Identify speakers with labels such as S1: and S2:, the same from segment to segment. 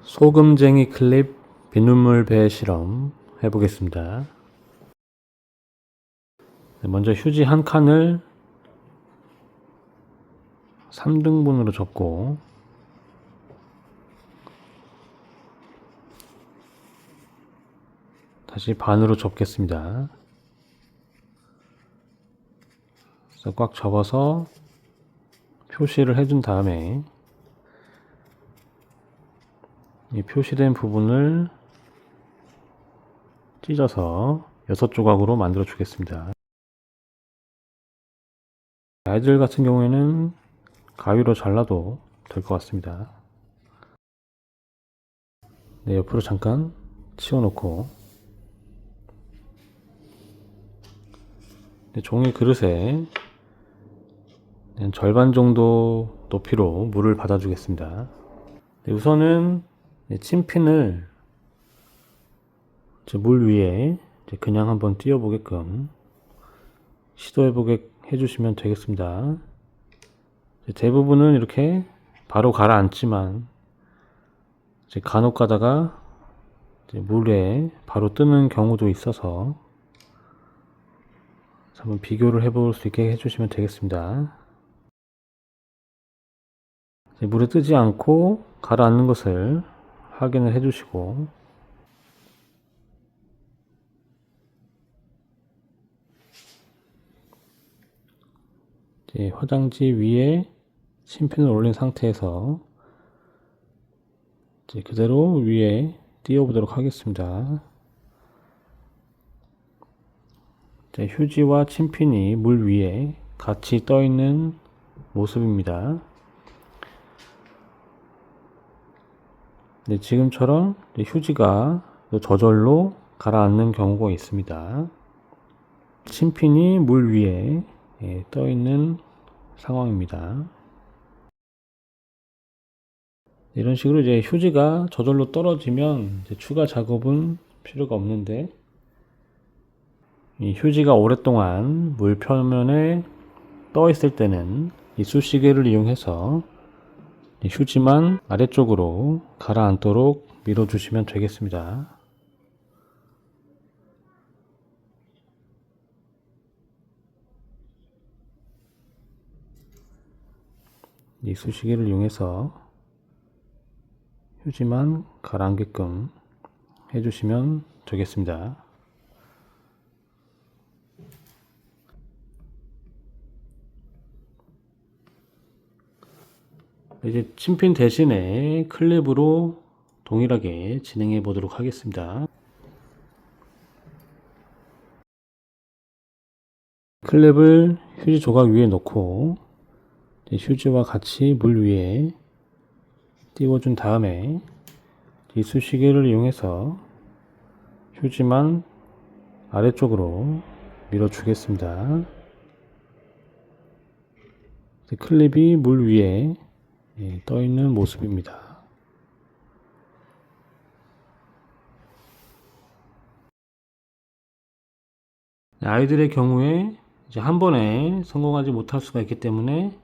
S1: 소금쟁이 클립 비눗물 배 실험 해보겠습니다. 먼저 휴지 한 칸을 3등분으로 접고 다시 반으로 접겠습니다. 그래서 꽉 접어서 표시를 해준 다음에 이 표시된 부분을 찢어서 6조각으로 만들어 주겠습니다. 아이들 같은 경우에는 가위로 잘라도 될 것 같습니다. 네, 옆으로 잠깐 치워놓고 종이 그릇에 절반 정도 높이로 물을 받아주겠습니다. 우선은 침핀을 물 위에 그냥 한번 띄워 보게끔 시도해보게 해주시면 되겠습니다. 대부분은 이렇게 바로 가라앉지만 간혹 가다가 물에 바로 뜨는 경우도 있어서 한번 비교를 해볼 수 있게 해주시면 되겠습니다. 물에 뜨지 않고 가라앉는 것을 확인을 해주시고 화장지 위에 침팬을 올린 상태에서 그대로 위에 띄워 보도록 하겠습니다. 휴지와 침핀이 물 위에 같이 떠 있는 모습입니다. 지금처럼 휴지가 저절로 가라앉는 경우가 있습니다. 침핀이 물 위에 떠 있는 상황입니다. 이런 식으로 휴지가 저절로 떨어지면 추가 작업은 필요가 없는데, 이 휴지가 오랫동안 물 표면에 떠 있을 때는 이 쑤시개를 이용해서 휴지만 아래쪽으로 가라앉도록 밀어주시면 되겠습니다. 이 쑤시개를 이용해서 휴지만 가라앉게끔 해주시면 되겠습니다. 이제 침핀 대신에 클립으로 동일하게 진행해 보도록 하겠습니다. 클립을 휴지 조각 위에 놓고 휴지와 같이 물 위에 띄워준 다음에 이 쑤시개를 이용해서 휴지만 아래쪽으로 밀어주겠습니다. 클립이 물 위에 떠 있는 모습입니다. 아이들의 경우에 한 번에 성공하지 못할 수가 있기 때문에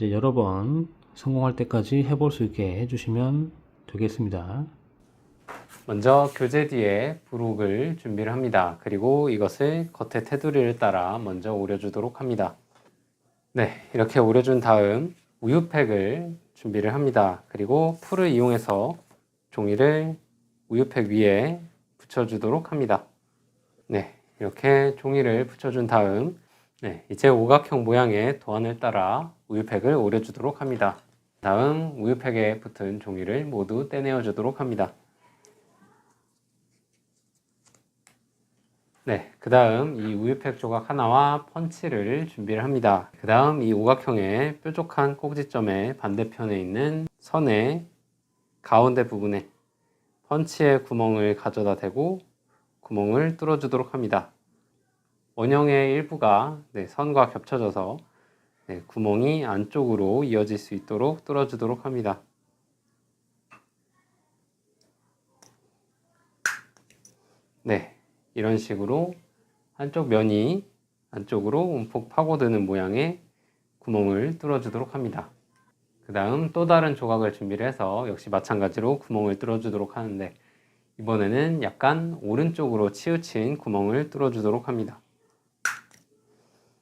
S1: 여러 번 성공할 때까지 해볼 수 있게 해주시면 되겠습니다.
S2: 먼저 교재 뒤에 부록을 준비를 합니다. 그리고 이것을 겉에 테두리를 따라 먼저 오려주도록 합니다. 네, 이렇게 오려준 다음 우유팩을 준비를 합니다. 그리고 풀을 이용해서 종이를 우유팩 위에 붙여주도록 합니다. 네, 이렇게 종이를 붙여준 다음 이제 오각형 모양의 도안을 따라 우유팩을 오려주도록 합니다. 다음 우유팩에 붙은 종이를 모두 떼내어 주도록 합니다. 네, 그 다음 이 우유팩 조각 하나와 펀치를 준비를 합니다. 그 다음 이 오각형의 뾰족한 꼭지점의 반대편에 있는 선의 가운데 부분에 펀치의 구멍을 가져다 대고 구멍을 뚫어 주도록 합니다. 원형의 일부가 선과 겹쳐져서 구멍이 안쪽으로 이어질 수 있도록 뚫어 주도록 합니다. 네, 이런 식으로 한쪽 면이 안쪽으로 움푹 파고드는 모양의 구멍을 뚫어 주도록 합니다. 그 그 다음 또 다른 조각을 준비를 해서 역시 마찬가지로 구멍을 뚫어주도록 하는데, 이번에는 약간 오른쪽으로 치우친 구멍을 뚫어주도록 합니다.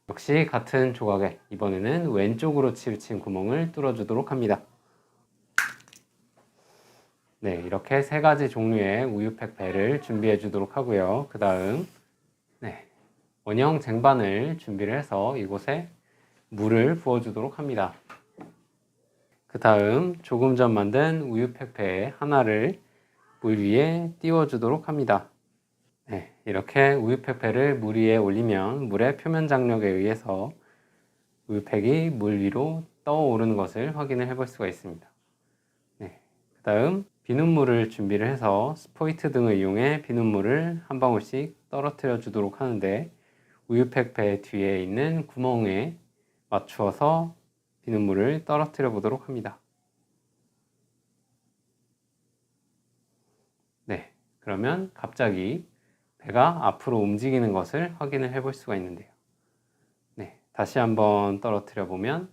S2: 역시 같은 조각에 이번에는 왼쪽으로 치우친 구멍을 뚫어주도록 합니다. 네, 이렇게 세 가지 종류의 우유팩배를 준비해 주도록 하고요. 그 다음 원형 쟁반을 준비를 해서 이곳에 물을 부어 주도록 합니다. 그 다음 조금 전 만든 우유팩배 하나를 물 위에 띄워 주도록 합니다. 네, 이렇게 우유팩배를 물 위에 올리면 물의 표면 장력에 의해서 우유팩이 물 위로 떠오르는 것을 확인을 해 볼 수가 있습니다. 네, 그 다음 비눗물을 준비를 해서 스포이트 등을 이용해 비눗물을 한 방울씩 떨어뜨려 주도록 하는데, 우유팩배 뒤에 있는 구멍에 맞추어서 비눗물을 떨어뜨려 보도록 합니다. 네, 그러면 갑자기 배가 앞으로 움직이는 것을 확인을 해 볼 수가 있는데요. 네, 다시 한번 떨어뜨려 보면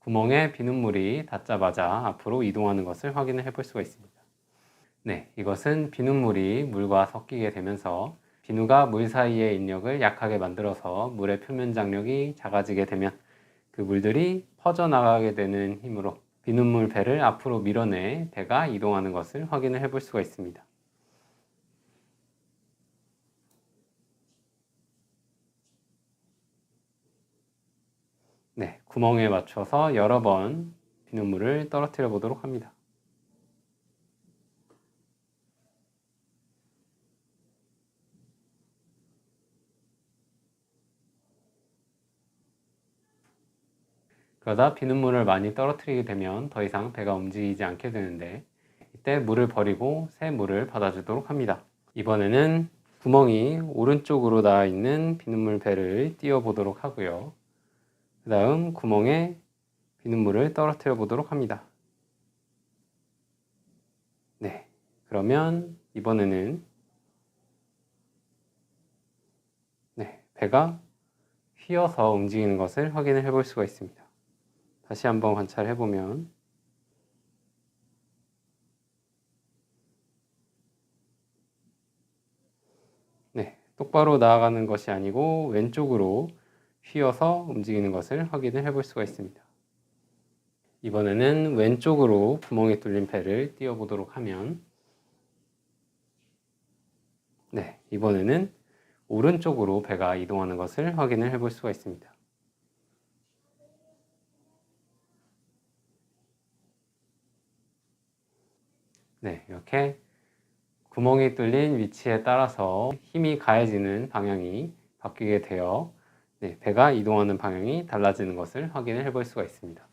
S2: 구멍에 비눗물이 닿자마자 앞으로 이동하는 것을 확인을 해 볼 수가 있습니다. 네, 이것은 비눗물이 물과 섞이게 되면서 비누가 물 사이의 인력을 약하게 만들어서 물의 표면 장력이 작아지게 되면 그 물들이 퍼져나가게 되는 힘으로 비눗물 배를 앞으로 밀어내 배가 이동하는 것을 확인을 해 볼 수가 있습니다. 네, 구멍에 맞춰서 여러 번 비눗물을 떨어뜨려 보도록 합니다. 그러다 비눗물을 많이 떨어뜨리게 되면 더 이상 배가 움직이지 않게 되는데, 이때 물을 버리고 새 물을 받아주도록 합니다. 이번에는 구멍이 오른쪽으로 닿아 있는 비눗물 배를 띄워 보도록 하고요. 그 다음 구멍에 비눗물을 떨어뜨려 보도록 합니다. 네, 그러면 이번에는 배가 휘어서 움직이는 것을 확인을 해 볼 수가 있습니다. 다시 한번 관찰해 보면 똑바로 나아가는 것이 아니고 왼쪽으로 휘어서 움직이는 것을 확인을 해 볼 수가 있습니다. 이번에는 왼쪽으로 구멍이 뚫린 배를 띄워 보도록 하면 이번에는 오른쪽으로 배가 이동하는 것을 확인을 해 볼 수가 있습니다. 네, 이렇게 구멍이 뚫린 위치에 따라서 힘이 가해지는 방향이 바뀌게 되어 배가 이동하는 방향이 달라지는 것을 확인을 해 볼 수가 있습니다.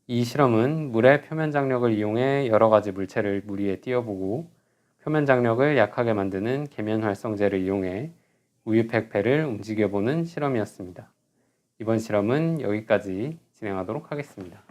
S2: 이 실험은 물의 표면 장력을 이용해 여러 가지 물체를 물 위에 띄워보고 표면 장력을 약하게 만드는 계면 활성제를 이용해 우유팩 배를 움직여보는 실험이었습니다. 이번 실험은 여기까지 진행하도록 하겠습니다.